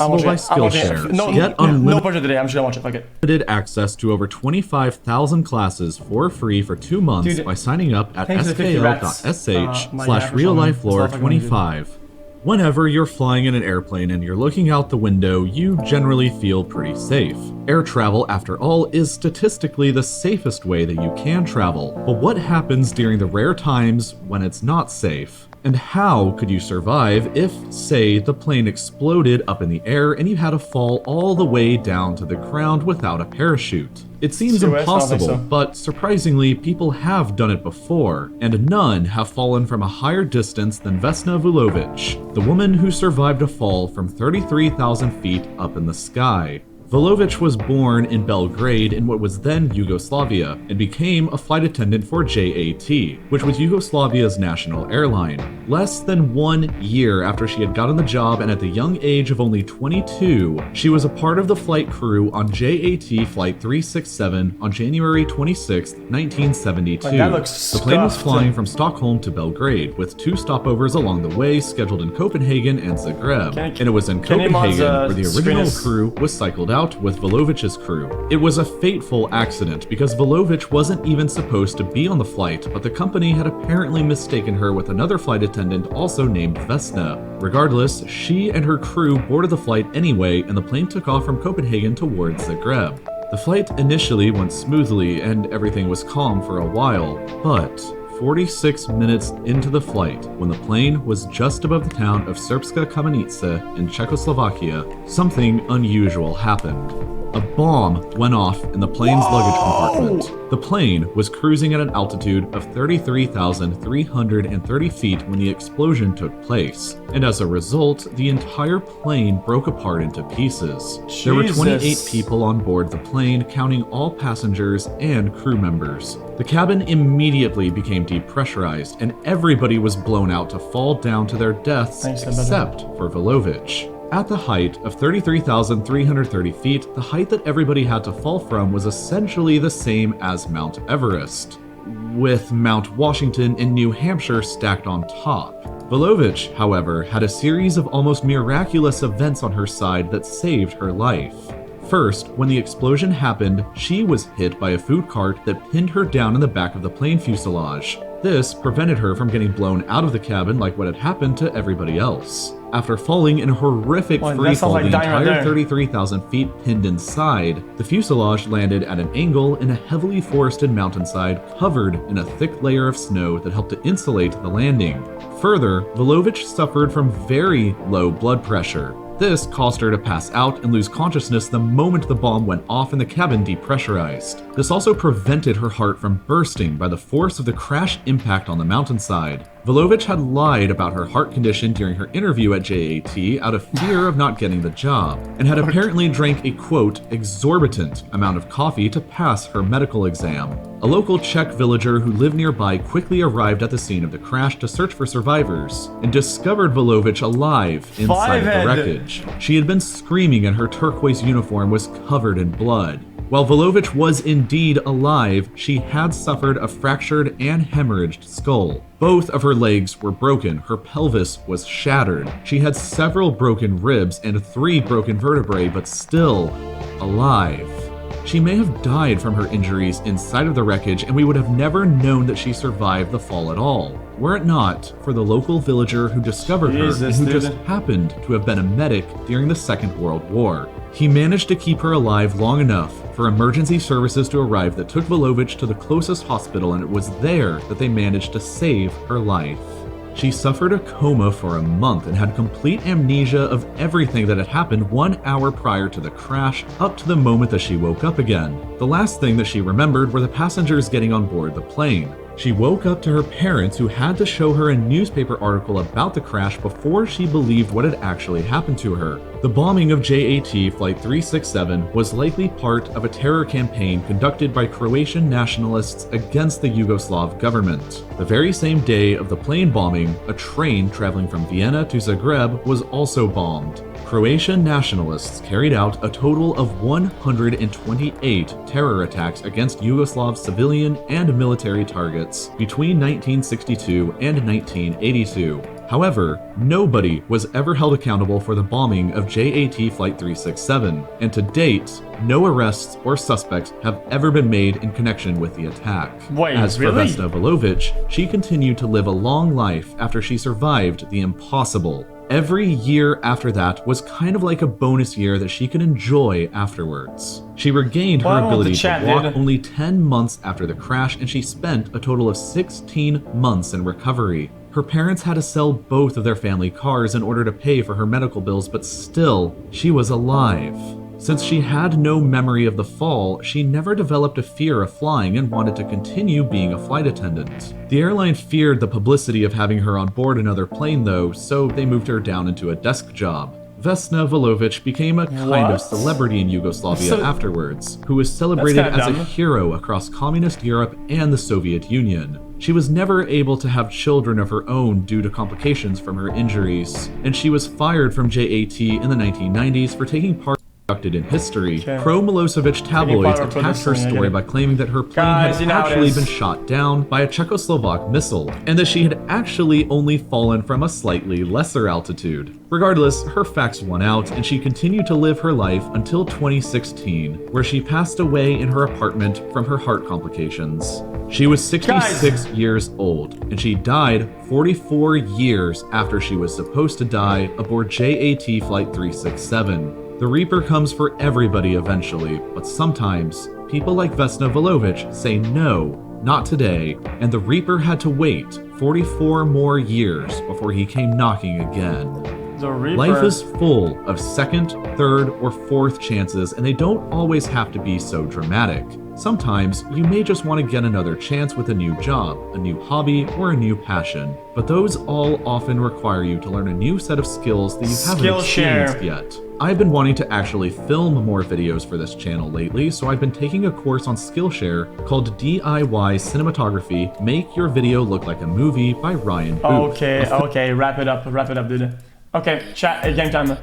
Possible by Skillshare. Get no budget today. I'm just gonna watch it. Fuck it. Unlimited access to over 25,000 classes for free for 2 months by signing up at skl.sh/reallifelore25. Whenever you're flying in an airplane and you're looking out the window, you generally feel pretty safe. Air travel, after all, is statistically the safest way that you can travel. But what happens during the rare times when it's not safe? And how could you survive if, say, the plane exploded up in the air and you had to fall all the way down to the ground without a parachute? It seems impossible, but surprisingly, people have done it before, and none have fallen from a higher distance than Vesna Vulovic, the woman who survived a fall from 33,000 feet up in the sky. Vulovic was born in Belgrade in what was then Yugoslavia and became a flight attendant for JAT, which was Yugoslavia's national airline. Less than 1 year after she had gotten the job and at the young age of only 22, she was a part of the flight crew on JAT Flight 367 on January 26, 1972. The plane was flying from Stockholm to Belgrade, with 2 stopovers along the way scheduled in Copenhagen and Zagreb. And it was in Copenhagen where the original crew was cycled out with Vulovic's crew. It was a fateful accident because Vulovic wasn't even supposed to be on the flight, but the company had apparently mistaken her with another flight attendant also named Vesna. Regardless, she and her crew boarded the flight anyway, and the plane took off from Copenhagen towards Zagreb. The flight initially went smoothly and everything was calm for a while, but 46 minutes into the flight, when the plane was just above the town of Srpska Kamenica in Czechoslovakia, something unusual happened. A bomb went off in the plane's luggage compartment. The plane was cruising at an altitude of 33,330 feet when the explosion took place, and as a result, the entire plane broke apart into pieces. There were 28 people on board the plane, counting all passengers and crew members. The cabin immediately became depressurized, and everybody was blown out to fall down to their deaths except for Vulovic. At the height of 33,330 feet, the height that everybody had to fall from was essentially the same as Mount Everest, with Mount Washington in New Hampshire stacked on top. Vulovic, however, had a series of almost miraculous events on her side that saved her life. First, when the explosion happened, she was hit by a food cart that pinned her down in the back of the plane fuselage. This prevented her from getting blown out of the cabin like what had happened to everybody else. After falling in a horrific freefall, the entire 33,000 feet pinned inside, the fuselage landed at an angle in a heavily forested mountainside covered in a thick layer of snow that helped to insulate the landing. Further, Vulovic suffered from very low blood pressure. This caused her to pass out and lose consciousness the moment the bomb went off and the cabin depressurized. This also prevented her heart from bursting by the force of the crash impact on the mountainside. Vulovic had lied about her heart condition during her interview at JAT out of fear of not getting the job, and had apparently drank a, quote, exorbitant amount of coffee to pass her medical exam. A local Czech villager who lived nearby quickly arrived at the scene of the crash to search for survivors, and discovered Vulovic alive inside the wreckage. She had been screaming and her turquoise uniform was covered in blood. While Vulovic was indeed alive, she had suffered a fractured and hemorrhaged skull. Both of her legs were broken, her pelvis was shattered. She had several broken ribs and 3 broken vertebrae, but still alive. She may have died from her injuries inside of the wreckage, and we would have never known that she survived the fall at all, were it not for the local villager who discovered her and who just happened to have been a medic during the Second World War. He managed to keep her alive long enough for emergency services to arrive that took Vulovic to the closest hospital, and it was there that they managed to save her life. She suffered a coma for a month and had complete amnesia of everything that had happened 1 hour prior to the crash up to the moment that she woke up again. The last thing that she remembered were the passengers getting on board the plane. She woke up to her parents, who had to show her a newspaper article about the crash before she believed what had actually happened to her. The bombing of JAT Flight 367 was likely part of a terror campaign conducted by Croatian nationalists against the Yugoslav government. The very same day of the plane bombing, a train traveling from Vienna to Zagreb was also bombed. Croatian nationalists carried out a total of 128 terror attacks against Yugoslav civilian and military targets between 1962 and 1982. However, nobody was ever held accountable for the bombing of JAT Flight 367, and to date, no arrests or suspects have ever been made in connection with the attack. Wait, As for really? Vesna Vulović, she continued to live a long life after she survived the impossible. Every year after that was kind of like a bonus year that she could enjoy afterwards. She regained her ability to walk only 10 months after the crash, and she spent a total of 16 months in recovery. Her parents had to sell both of their family cars in order to pay for her medical bills, but still, she was alive. Since she had no memory of the fall, she never developed a fear of flying and wanted to continue being a flight attendant. The airline feared the publicity of having her on board another plane though, so they moved her down into a desk job. Vesna Vulović became a kind of celebrity in Yugoslavia afterwards, who was celebrated as a hero across communist Europe and the Soviet Union. She was never able to have children of her own due to complications from her injuries, and she was fired from JAT in the 1990s for taking part in history. Pro-Milosevic tabloids attacked her story by claiming that her plane had actually been shot down by a Czechoslovak missile, and that she had actually only fallen from a slightly lesser altitude. Regardless, her facts won out, and she continued to live her life until 2016, where she passed away in her apartment from her heart complications. She was 66 years old, and she died 44 years after she was supposed to die aboard JAT Flight 367. The Reaper comes for everybody eventually, but sometimes people like Vesna Vulović say no, not today, and the Reaper had to wait 44 more years before he came knocking again. Life is full of second, third, or fourth chances, and they don't always have to be so dramatic. Sometimes you may just want to get another chance with a new job, a new hobby, or a new passion, but those all often require you to learn a new set of skills that you haven't experienced yet. I've been wanting to actually film more videos for this channel lately, so I've been taking a course on Skillshare called DIY Cinematography Make Your Video Look Like a Movie by Ryan Booth. Okay, wrap it up, dude. Okay, chat, game time.